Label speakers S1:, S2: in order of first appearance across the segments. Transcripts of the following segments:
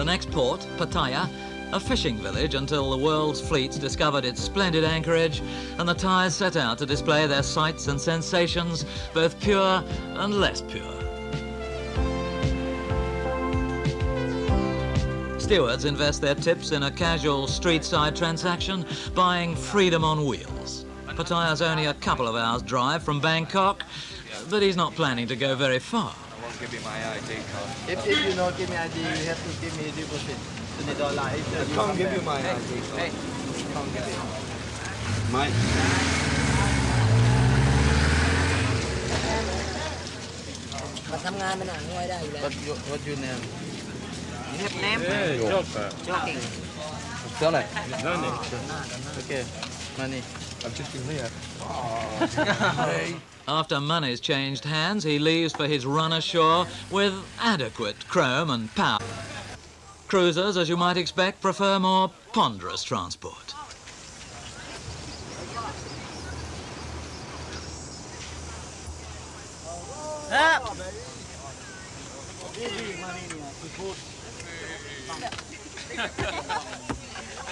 S1: next port, Pattaya, a fishing village until the world's fleets discovered its splendid anchorage and the Thais set out to display their sights and sensations, both pure and less pure. Stewards invest their tips in a casual street-side transaction, buying freedom on wheels. Pattaya's only a couple of hours' drive from Bangkok, but he's not planning to go very far.
S2: I won't give you my ID card.
S3: If you don't give me ID, you have to give me a deposit. $20.
S2: I can't give you my ID card.
S3: Hey, can't give you.
S2: Mine.
S3: What's your name?
S4: You have name?
S2: Yeah,
S4: Joking.
S3: Tell it.
S2: No, no.
S3: Okay, money.
S2: I've just been here.
S1: After money's changed hands, he leaves for his run ashore with adequate chrome and power. Cruisers, as you might expect, prefer more ponderous transport.
S2: How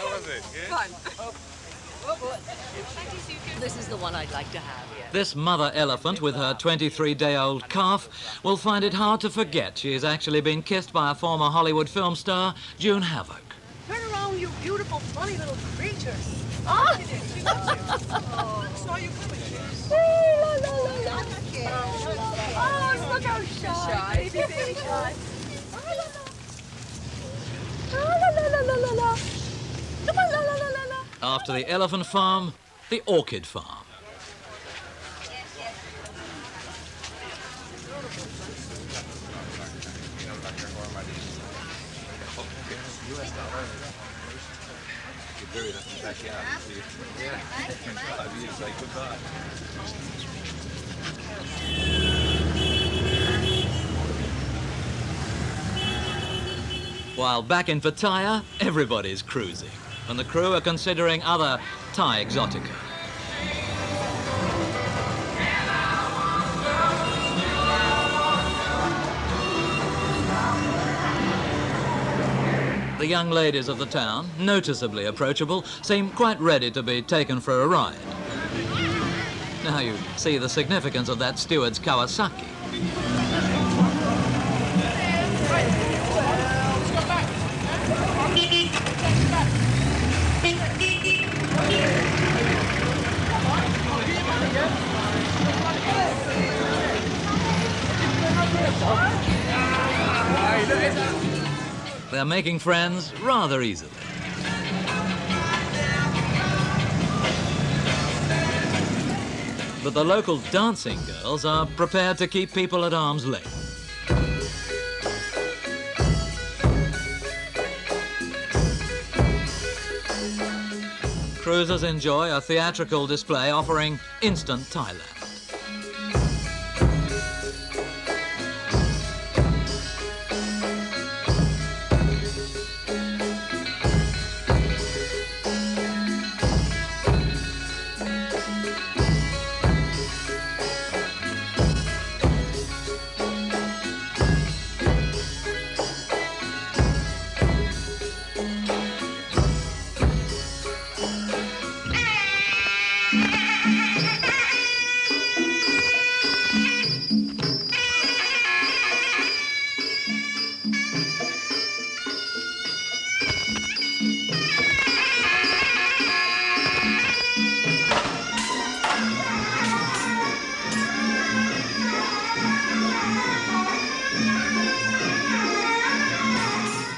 S2: was it? Yeah?
S5: This is the one I'd like to have, yeah.
S1: This mother elephant with her 23-day-old calf will find it hard to forget she has actually been kissed by a former Hollywood film star, June Havoc.
S5: Turn around, you beautiful, funny little creature.
S4: Oh, saw you coming.
S5: Oh, look how shy.
S4: Baby shy.
S1: After the elephant farm, the orchid farm. While back in Pattaya, everybody's cruising, and the crew are considering other Thai exotica. The young ladies of the town, noticeably approachable, seem quite ready to be taken for a ride. Now you see the significance of that steward's Kawasaki. They're making friends rather easily. But the local dancing girls are prepared to keep people at arm's length. Cruisers enjoy a theatrical display offering instant Thailand.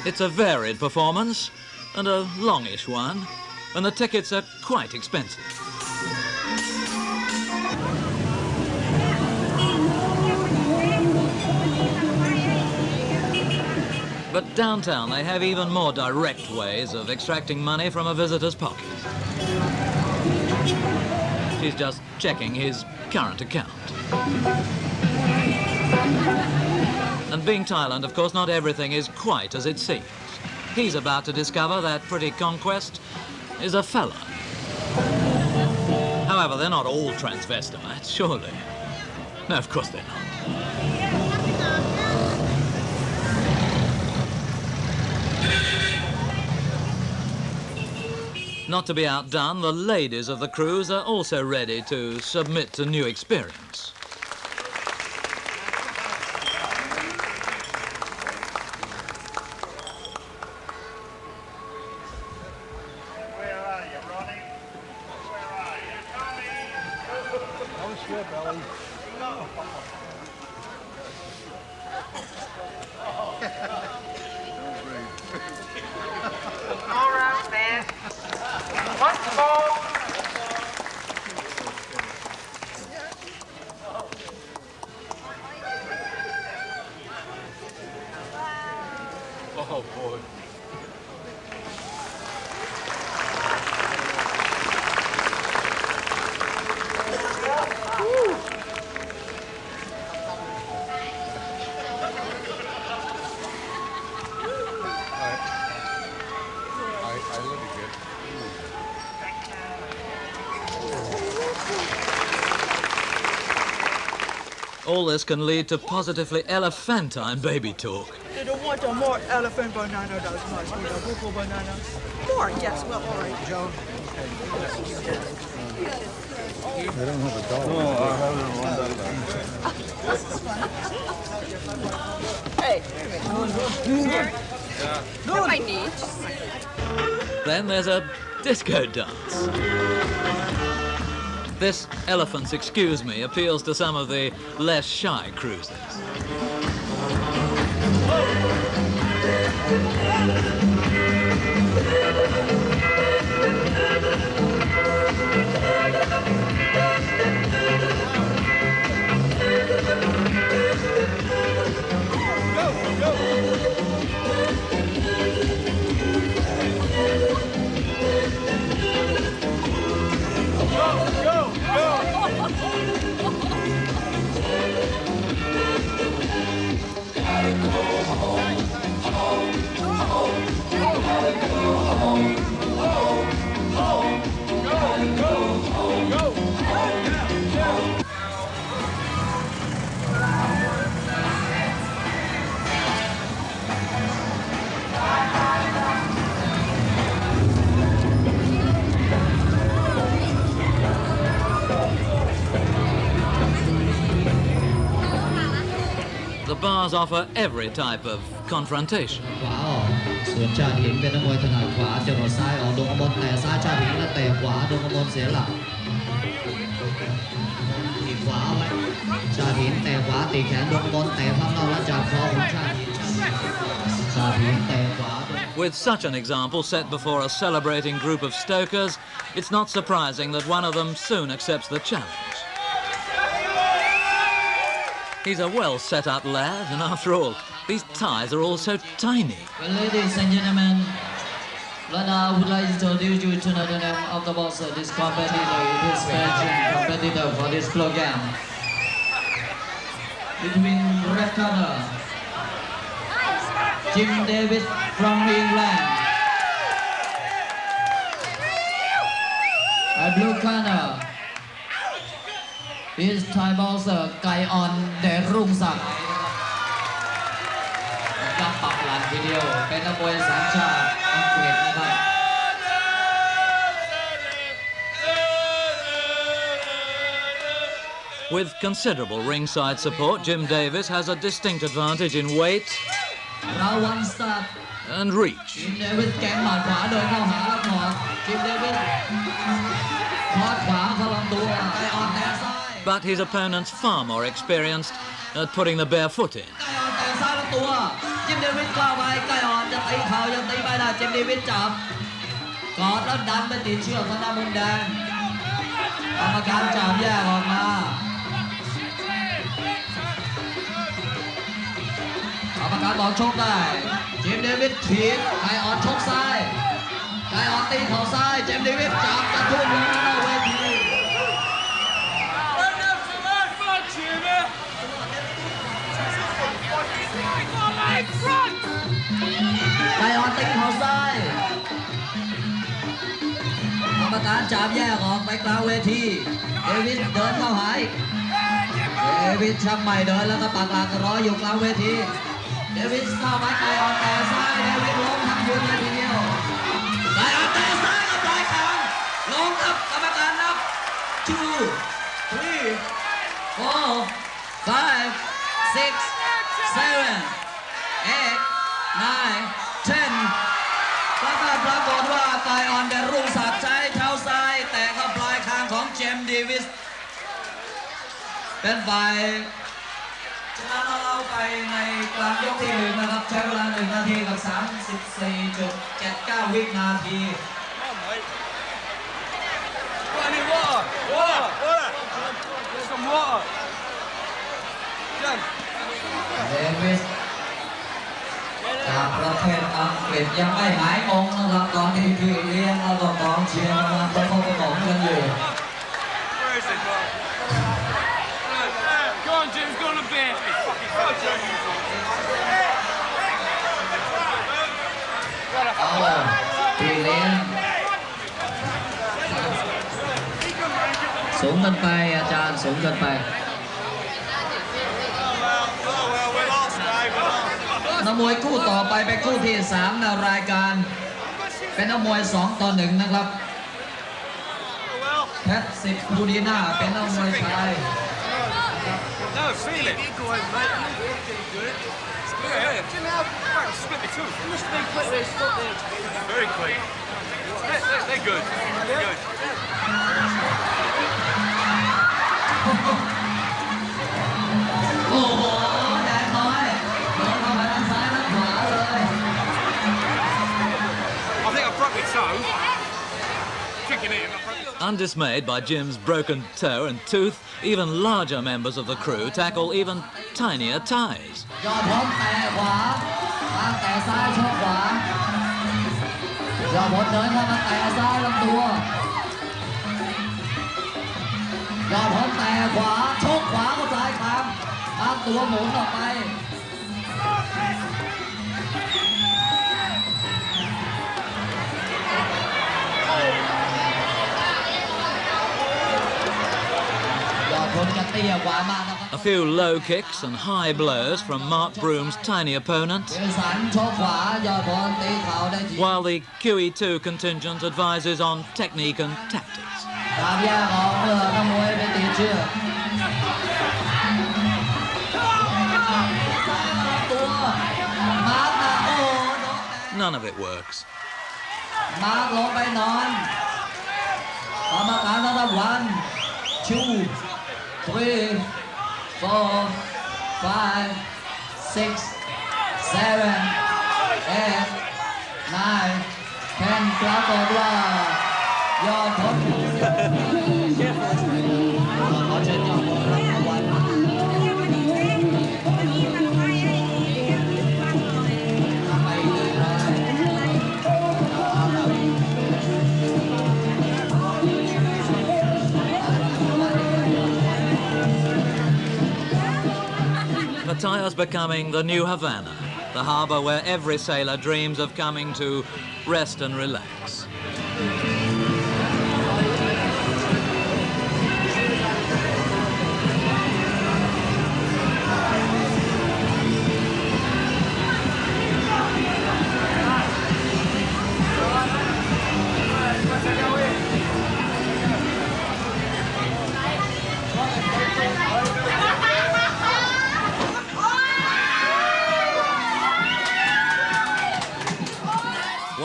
S1: It's a varied performance, and a longish one, and the tickets are quite expensive. But downtown they have even more direct ways of extracting money from a visitor's pocket. She's just checking his current account. And being Thailand, of course, not everything is quite as it seems. He's about to discover that pretty conquest is a fella. However, they're not all transvestites, surely. No, of course they're not. Not to be outdone, the ladies of the cruise are also ready to submit to new experience.
S4: All right, man. Once more.
S2: Oh boy. I look good.
S1: All this can lead to positively elephantine baby talk.
S4: You don't want a more elephant banana, that's much. You know, buko banana. More, yes, well, all right. Joe. Hey. No, I need.
S1: Then there's a disco dance. This elephant's excuse me appeals to some of the less shy cruisers. The bars offer every type of confrontation.
S6: ขวาออกส่วนชาติหินเป็นนักมวยถนัดขวาจรดซ้ายออกดวงกมลแต่ซ้ายชาติหินและเตะขวาดวงกมลเสียหลักตีขวาไว้ชาติหินเตะขวาตีแขนดวงกมลเตะพับเล่าและจับคอของชาติหินชาติหินเตะขวา
S1: With such an example set before a celebrating group of stokers, it's not surprising that one of them soon accepts the challenge. He's a well-set-up lad, and after all, these ties are all so tiny.
S6: Well, ladies and gentlemen, Lana would like to introduce you to the name of the boxer, this competitor, this special competitor for this program. Between red corner, Jim Davis from England. And blue corner, is Thai boxer ไก่อ่อนเดชรุ่งศักดิ์ยับปักหลังทีเดียวเป็นนักมวยสัญชาติอังกฤษนะครับ
S1: With considerable ringside support, Jim Davis has a distinct advantage in weight
S6: เราวันสตาร์ท
S1: and reach.
S6: จิมเดวิสแกงหมัดขวาเดินเข้าหาแล้วถอดจิมเดวิสถอดขวาเข้าลำตัวไก่อ่อนแต่ซ้าย
S1: But his opponent's far more experienced at putting the bare foot in.
S6: ไก่อ่อนแต่ซ้ายลำตัวจิมเดวิสเข้าไปไก่อ่อนจะตีเข่ายังตีไม่ได้จิมเดวิสจับกอดแล้วดันไปติดเชือกทางด้านมุมแดงกรรมการจับแยกออกมากรรมการบอกชกได้จิมเดวิสถีบไก่อ่อนชกซ้ายไก่อ่อนตีเข่าซ้ายจิมเดวิสจับกระทุ่มลงหน้าเวทีไก่อ่อนตีเข่าซ้ายกรรมการจับแยกออกไปกลางเวทีเดวิสเดินเข้าหาอีกเดวิสชักใหม่เดินแล้วก็ปักหลักรออยู่กลางเวทีเดวิสเข้าไปไก่อ่อนแต่ซ้ายเดวิสล้มทั้งยืนเลยทีเดียวไก่อ่อนแต่ซ้ายก็ปล่อยไก่ 2, 3, 4, 5, 6, 7, 8, 9, 10 ปรากฏว่ากายออนเดรุ่งศักดิ์ใช้เท้าซ้ายแตะเข้าปลายคางของเจมส์เดวิสเป็นฝ่ายชนะเราไปในกลางยกที่ 1นะครับใช้เวลา1 นาทีกับ 34.79 วินาที เดวิสจากประเทศอังกฤษยังไม่หายงงนะครับตอนที่พี่เลี้ยงแล้วก็กองเชียร์กำลังประคองกันอยู่
S7: Go on, Jim's gonna beat me.
S6: Oh, พี่เลี้ยงสูงเกินไปอาจารย์สูงเกินไปนักมวยคู่ต่อไปเป็นคู่ที่ 3 ในรายการเป็นนักมวย 2 ต่อ 1 นะครับแพทสิทธิ์บูดีน่าเป็นนักมวยชาย
S7: No, feel it. Split the tooth. Very quick. They're good. They're good.
S6: โอ้โหแดงน้อยโดนเข้าไปทางซ้ายทางขวาเลย
S7: I think I broke my toe. Kicking in.
S1: Undismayed by Jim's broken toe and tooth, even larger members of the crew tackle even tinier ties.
S6: ยอดพร้อมแตะขวาทางแตะซ้ายชกขวายอดพร้อมเดินเข้ามาแตะซ้ายลำตัวยอดพร้อมแตะขวาชกขวาเข้าซ้ายคางทางตัวหมุนออกไป
S1: A few low kicks and high blows from Mark Broom's tiny opponent, while the QE2 contingent advises on technique and tactics. None of it works.
S6: มาร์คลงไปนอนกรรมการนับ 1, 2, 3, 4, 5, 6, 7, 8, 9, 10 ปรากฏว่ายอดพลขอเชิญยอดพลรับรางวัล
S1: Pattaya is becoming the new Havana, the harbour where every sailor dreams of coming to rest and relax.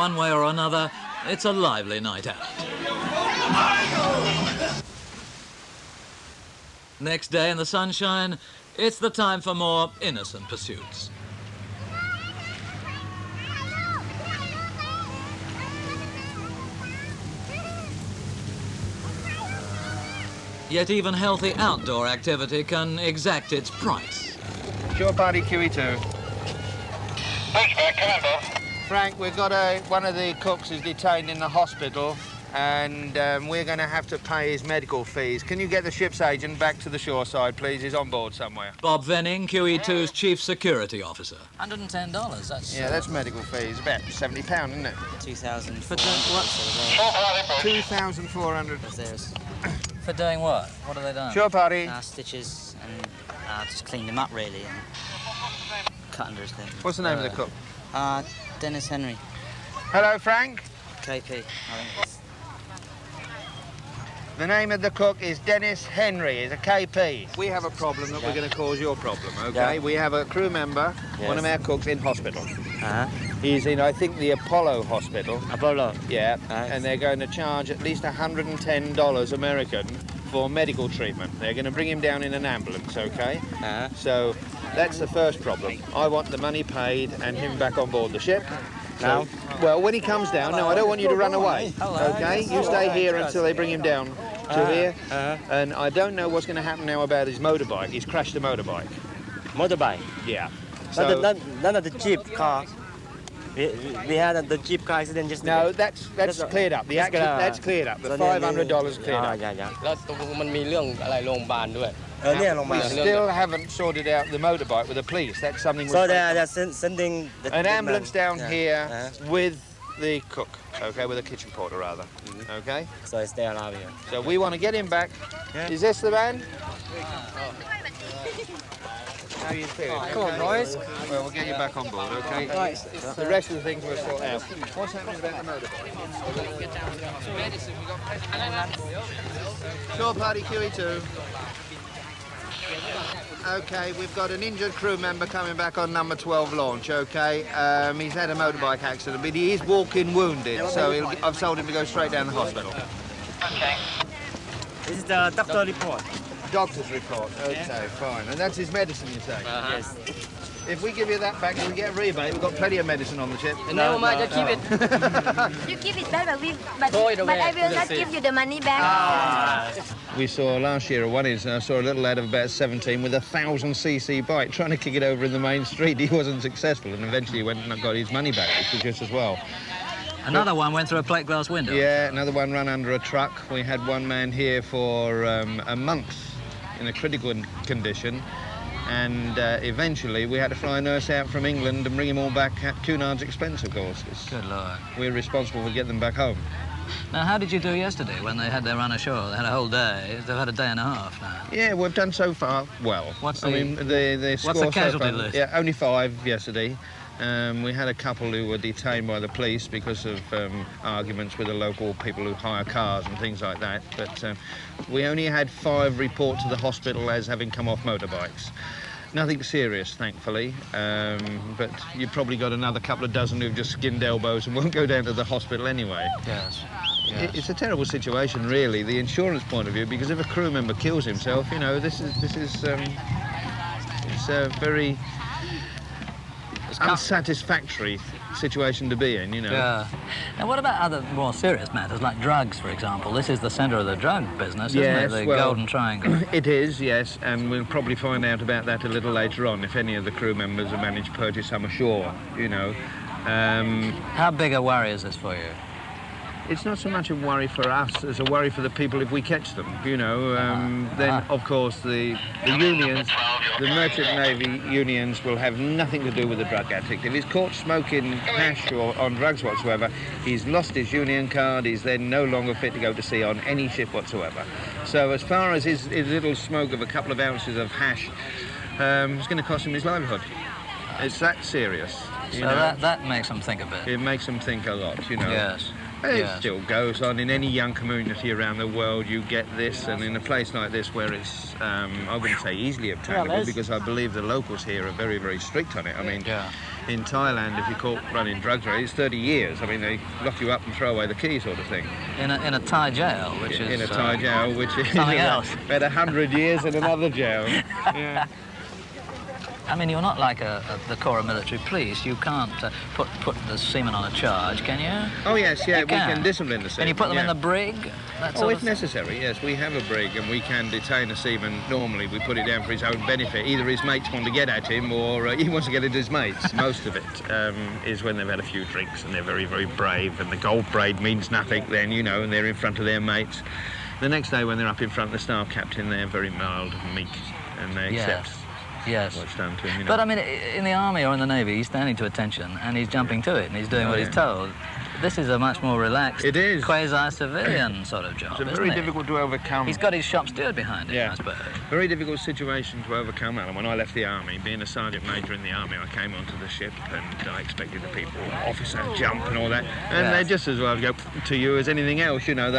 S1: One way or another, it's a lively night out. Next day in the sunshine, it's the time for more innocent pursuits. Yet even healthy outdoor activity can exact its price.
S3: Shore party QE2.
S2: Thanks, man. Come on, boss.
S3: Frank, we've got one of the cooks is detained in the hospital and we're going to have to pay his medical fees. Can you get the ship's agent back to the shore side, please? He's on board somewhere.
S1: Bob Venning, QE2's chief security officer.
S8: $110, that's...
S3: Yeah, that's medical fees. About £70, isn't it?
S8: 2,400.
S1: For doing what?
S3: 2,400.
S8: For doing what? What have they done?
S3: Shore party.
S8: Stitches and just cleaned him up, really, and cut under his thing.
S3: What's the name of the cook?
S8: Dennis Henry.
S3: Hello, Frank.
S8: KP, I think it's...
S3: The name of the cook is Dennis Henry. He's a KP. We have a problem that we're going to cause your problem, okay? We have a crew member, one of our cooks, in hospital. He's in, I think, the Apollo hospital.
S9: Apollo?
S3: Yeah, and they're going to charge at least $110 American for medical treatment. They're going to bring him down in an ambulance, okay? So that's the first problem. I want the money paid and him back on board the ship.
S9: Now?
S3: Well, when he comes down, no, I don't want you to run away, okay? You stay here until they bring him down to here. And I don't know what's going to happen now about his motorbike. He's crashed a motorbike.
S9: Motorbike?
S3: Yeah.
S9: So, none of the jeep car. We had the jeep car accident just
S3: No, that's cleared up. That's cleared up. The $500 cleared up. We still haven't sorted out the motorbike with the police. That's something we're...
S9: So they're sending...
S3: an ambulance down here with the cook, okay, with a kitchen porter, rather, okay?
S9: So it's there now here.
S3: So we want to get him back. Is this the van? How are you feeling?
S9: Come on, boys.
S3: Well, we'll get you back on board, okay? The rest of the things we'll sort out. What's happening about the motorbike? Shore party QE2. Okay, we've got an injured crew member coming back on number 12 launch, okay? He's had a motorbike accident, but he is walking wounded, so I've told him to go straight down the hospital.
S2: Okay.
S9: This is the doctor report.
S3: Doctor's report, okay, fine. And that's his medicine, you say?
S9: Yes.
S3: If we give you that back, we get a rebate. We've got plenty of medicine on the ship.
S9: No, just keep it.
S5: You give it back, but I will not give you the money back.
S3: We saw last year at one incident, I saw a little lad of about 17 with a 1,000cc bike trying to kick it over in the main street. He wasn't successful and eventually he went and got his money back, which was just as well.
S1: Another one went through a plate glass window.
S3: Yeah, another one ran under a truck. We had one man here for a month in a critical condition. And eventually we had to fly a nurse out from England and bring him all back at Cunard's expense, of course.
S1: Good Lord.
S3: We're responsible for getting them back home.
S1: Now, how did you do yesterday when they had their run ashore? They had a whole day. They've had a day and a half now.
S3: Yeah, we've done so far well.
S1: What's the,
S3: I mean, the score
S1: what's the casualty
S3: so far,
S1: list?
S3: Yeah, only 5 yesterday. We had a couple who were detained by the police because of arguments with the local people who hire cars and things like that. But we only had 5 reports to the hospital as having come off motorbikes. Nothing serious, thankfully, but you've probably got another couple of dozen who've just skinned elbows and won't go down to the hospital ananyway.
S1: Yes.
S3: It's a terrible situation, really, the insurance point of view, because if a crew member kills himself, you know, this is it's a very unsatisfactory situation to be in, you know.
S1: Yeah. Now, what about other more serious matters, like drugs, for example? This is the centre of the drug business, isn't it? The Golden Triangle.
S3: It is, yes, and we'll probably find out about that a little later on if any of the crew members have managed to purchase some ashore, you know.
S1: How big a worry is this for you?
S3: It's not so much a worry for us as a worry for the people if we catch them, you know. Then, of course, the unions, the Merchant Navy unions will have nothing to do with the drug addict. If he's caught smoking hash or on drugs whatsoever, he's lost his union card, he's then no longer fit to go to sea on any ship whatsoever. So as far as his little smoke of a couple of ounces of hash, it's going to cost him his livelihood. It's that serious.
S1: So that makes them think a bit.
S3: It makes them think a lot, you know.
S1: Yes.
S3: It still goes on. In any young community around the world, you get this, and in a place like this where it's, I wouldn't say easily obtainable, because I believe the locals here are very, very strict on it. I mean, in Thailand, if you're caught running drugs, it's 30 years. I mean, they lock you up and throw away the key, sort of thing.
S1: In a Thai jail, which is...
S3: In a Thai jail, which is
S1: something else.
S3: About 100 years in another jail. Yeah.
S1: I mean, you're not like the Corps of Military Police. You can't put the seamen on a charge, can you?
S3: Oh, yes, yeah, we can discipline the seamen.
S1: And you put them in the brig?
S3: If necessary, yes. We have a brig and we can detain a seaman. Normally, we put it down for his own benefit. Either his mates want to get at him or he wants to get at his mates. Most of it is when they've had a few drinks and they're very, very brave, and the gold braid means nothing then, you know, and they're in front of their mates. The next day when they're up in front of the staff captain, they're very mild and meek, and they accept.
S1: Yes.
S3: What's done to him, you know.
S1: But I mean, in the army or in the navy, he's standing to attention and he's jumping to it and he's doing what he's told. This is a much more relaxed, quasi-civilian sort of job.
S3: It's very difficult to overcome.
S1: He's got his shop steward behind him, I suppose.
S3: Very difficult situation to overcome, Alan. When I left the army, being a sergeant major in the army, I came onto the ship and I expected the people, officer, jump and all that, and they just as well go to you as anything else. You know,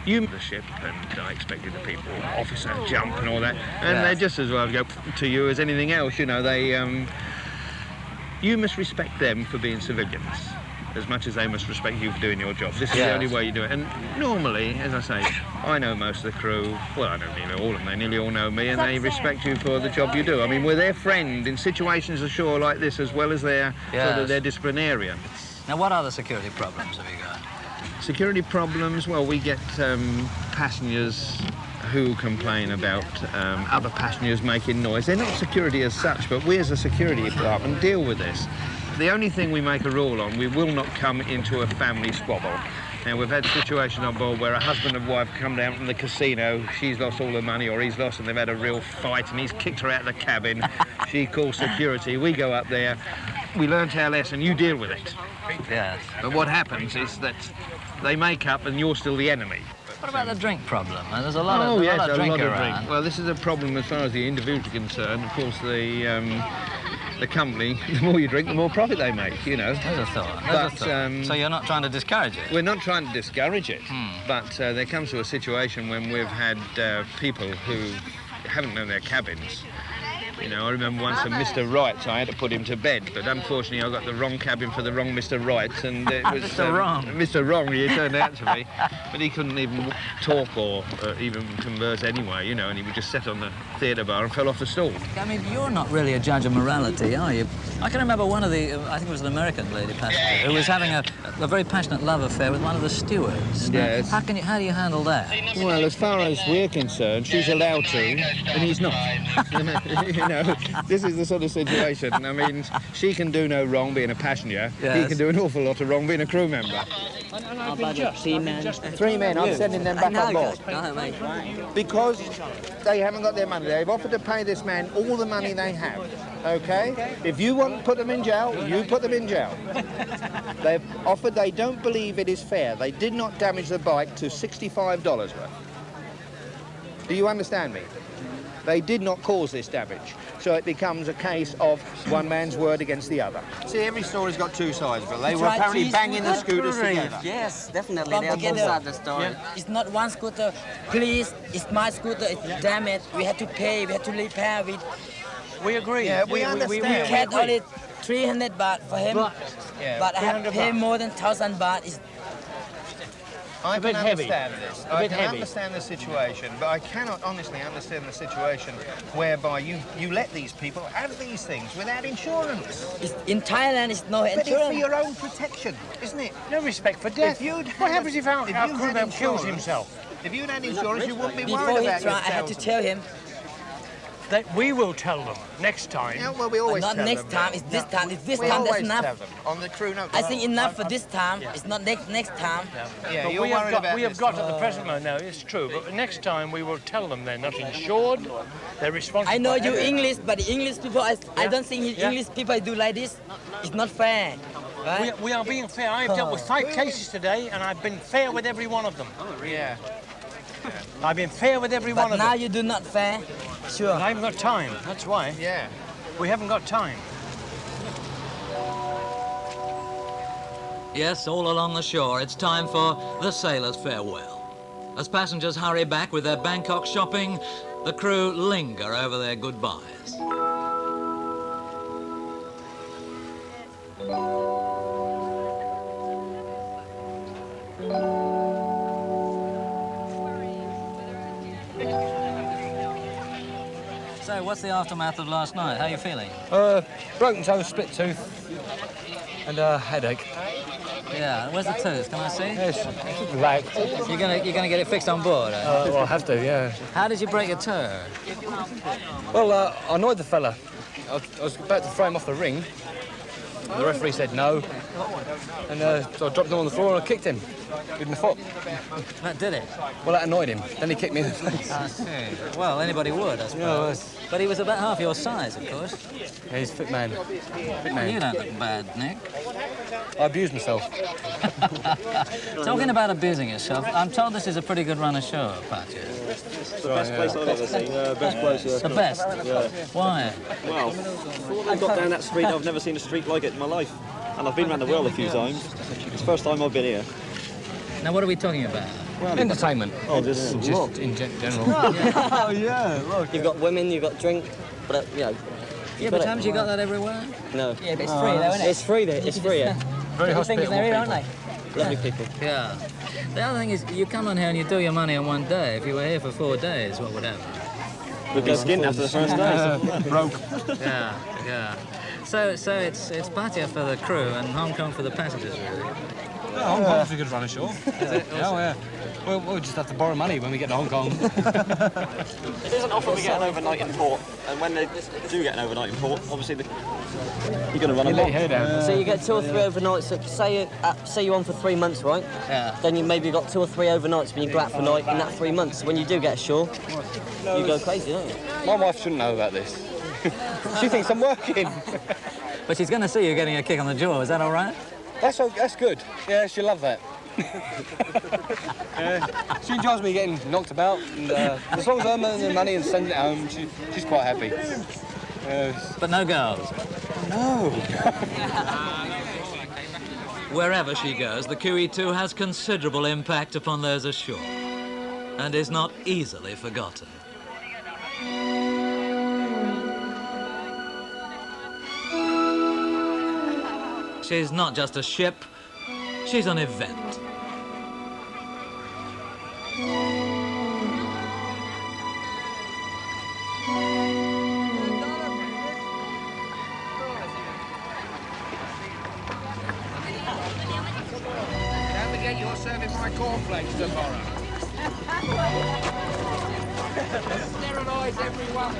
S3: You the ship, and I expected the people, officer, jump and all that, and they just as well go to you as anything else. You know, they. You must respect them for being civilians, as much as they must respect you for doing your job. This is the only way you do it. And normally, as I say, I know most of the crew. Well, I don't nearly all of them. They nearly all know me, and they respect you for the job you do. I mean, we're their friend in situations ashore like this, as well as their sort of their disciplinarian.
S1: Now, what other security problems have you got?
S3: Security problems, well, we get passengers who complain about other passengers making noise. They're not security as such, but we as a security department deal with this. The only thing we make a rule on, we will not come into a family squabble. Now, we've had situations on board where a husband and wife come down from the casino, she's lost all her money or he's lost, and they've had a real fight and he's kicked her out of the cabin. She calls security, we go up there, we learnt our lesson, you deal with it.
S1: Yes.
S3: But what happens is that they make up and you're still the enemy.
S1: What about the drink problem? There's a lot of,
S3: yes,
S1: a lot of drink around.
S3: Drink. Well, this is a problem as far as the individual is concerned. Of course, the company, the more you drink, the more profit they make, you know.
S1: There's a thought. So you're not trying to discourage it?
S3: We're not trying to discourage it, but there comes to a situation when we've had people who haven't known their cabins. You know, I remember once a Mr. Wright, I had to put him to bed, but unfortunately I got the wrong cabin for the wrong Mr. Wright, and it was...
S1: Mr. Wrong?
S3: Mr. Wrong, he turned out to be, but he couldn't even talk or even converse anyway, you know, and he would just sit on the theatre bar and fell off the stool.
S1: I mean, you're not really a judge of morality, are you? I can remember one of the, I think it was an American lady passenger, who was having a very passionate love affair with one of the stewards.
S3: Yes.
S1: How do you handle that?
S3: Well, as far as we're concerned, she's allowed to, and he's not. You know, this is the sort of situation. I mean, she can do no wrong being a passenger.
S1: Yes.
S3: He can do an awful lot of wrong being a crew member.
S8: How about 3 men?
S3: 3 men, I'm sending them back on board. Because they haven't got their money. They've offered to pay this man all the money they have, okay? If you want to put them in jail, you put them in jail. They've offered, they don't believe it is fair. They did not damage the bike to $65 worth. Do you understand me? They did not cause this damage. So it becomes a case of one man's word against the other. See, every story's got two sides, but they were apparently banging the scooters together.
S8: Yes, definitely. They are both sides of the story.
S10: It's not one scooter. Please, it's my scooter. It's damaged. We had to pay. We had to repair it.
S7: We agree.
S3: Yeah, we understand.
S10: We had only 300 baht for him, but I have to pay more than 1,000 baht.
S3: I can understand
S7: heavy.
S3: this. I can understand the situation, but I cannot honestly understand the situation whereby you let these people have these things without insurance.
S10: In Thailand, it's no
S3: But
S10: insurance.
S3: it's for your own protection, isn't it?
S7: No respect for death. What happens if our crew member kills himself?
S3: If you'd had insurance, you wouldn't be
S10: Before
S3: worried
S10: he
S3: about
S10: tried, I had to tell him.
S7: That we will tell them next time.
S3: Yeah, well, we always
S10: Not
S3: tell
S10: next
S3: them.
S10: time. It's this time. It's this
S3: We
S10: time. That's
S3: always tell
S10: enough.
S3: them on the crew note.
S10: I think enough for this time. It's not next time.
S3: Yeah,
S7: But
S3: you're
S7: we have
S3: worried
S7: got,
S3: about
S7: we have
S3: this.
S7: got at the present moment, no, it's true, but next time we will tell them they're not insured, they're responsible.
S10: I know
S7: for
S10: you
S7: everything.
S10: English, but the English people, I don't think English people do like this. It's not fair. Right?
S7: We are being fair. I've dealt with 5 cases today, and I've been fair with every one of them.
S3: Yeah.
S7: I've been fair with every one
S10: But
S7: of
S10: now
S7: them.
S10: you do not fair. Sure.
S7: But I haven't got time, that's why.
S3: Yeah.
S7: We haven't got time.
S1: Yes, all along the shore, it's time for the sailor's farewell. As passengers hurry back with their Bangkok shopping, the crew linger over their goodbyes. So, what's the aftermath of last night? How are you feeling?
S11: Broken toe, split tooth, and a headache.
S1: Yeah, where's the tooth? Can I see?
S11: Yes, lag.
S1: You're gonna get it fixed on board, eh?
S11: Well, I have to, yeah.
S1: How did you break your toe?
S11: Well, I annoyed the fella. I was about to throw him off the ring. And the referee said no. And so I dropped him on the floor and I kicked him with my foot.
S1: That did it?
S11: Well, that annoyed him. Then he kicked me in the face.
S1: I see. Well, anybody would, I suppose. But he was about half your size, of course.
S11: Yeah, he's a fit man. Fit man.
S1: You don't look bad, Nick.
S11: I abused myself.
S1: Talking about abusing yourself, I'm told this is a pretty good run ashore, Pattaya.
S12: The best place I've ever seen. Best place.
S1: The best?
S12: Yeah.
S1: Why?
S12: Well, before I got down that street, I've never seen a street like it in my life. And I've been around the world a few times. It's the first time I've been here.
S1: Now, what are we talking about?
S11: Entertainment.
S9: Oh, just
S11: in general.
S9: Oh, yeah, look. You've got women, you've got drink, but, you know...
S1: Yeah, but haven't you got that everywhere?
S9: No.
S10: Yeah, but it's free though, isn't it?
S9: It's free, it's free, yeah.
S11: Very hospitable
S10: They're here,
S11: people.
S10: aren't they?
S9: Lovely people.
S1: Yeah. The other thing is, you come on here and you do your money in one day. If you were here for 4 days, what would happen?
S9: We'd be skinned after the first day.
S11: Broke.
S1: Yeah, yeah. So it's Pattaya for the crew and Hong Kong for the passengers, really.
S11: Oh, Hong Kong's a good run ashore. Is it? Oh, yeah. We'll just have to borrow money when we get to Hong Kong.
S12: It isn't often we get an overnight in port, and when they do get an overnight in port, obviously you're going to run a lot.
S9: So you get 2 or 3 overnights. Say you're on for 3 months, right?
S1: Yeah.
S9: Then you maybe got 2 or 3 overnights when you go out for a night in that 3 months. So when you do get ashore, you go crazy, don't you?
S11: My wife shouldn't know about this. She thinks I'm working.
S1: But she's going to see you getting a kick on the jaw. Is that all right?
S11: That's good. Yeah, she'll love that. She enjoys me getting knocked about, and as long as I'm earning the money and sending it home, she's quite happy.
S1: But no girls?
S11: No.
S1: Wherever she goes, the QE2 has considerable impact upon those ashore and is not easily forgotten. She's not just a ship, she's an event.
S7: Don't forget you're serving my cornflakes tomorrow. Sterilise everyone.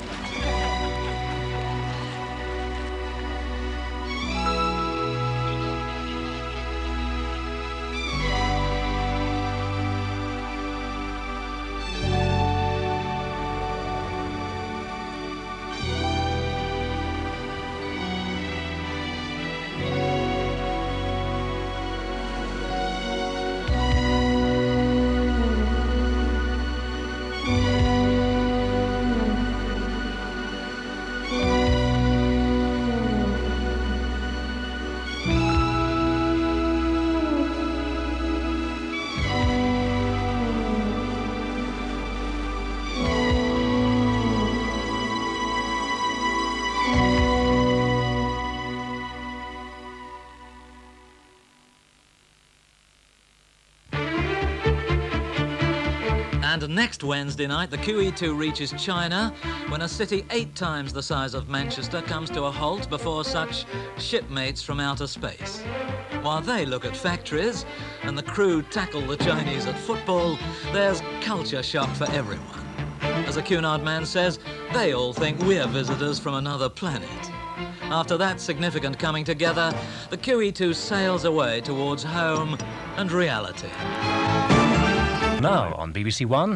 S1: And next Wednesday night, the QE2 reaches China when a city 8 times the size of Manchester comes to a halt before such shipmates from outer space. While they look at factories and the crew tackle the Chinese at football, there's culture shock for everyone. As a Cunard man says, they all think we're visitors from another planet. After that significant coming together, the QE2 sails away towards home and reality.
S13: Now on BBC One.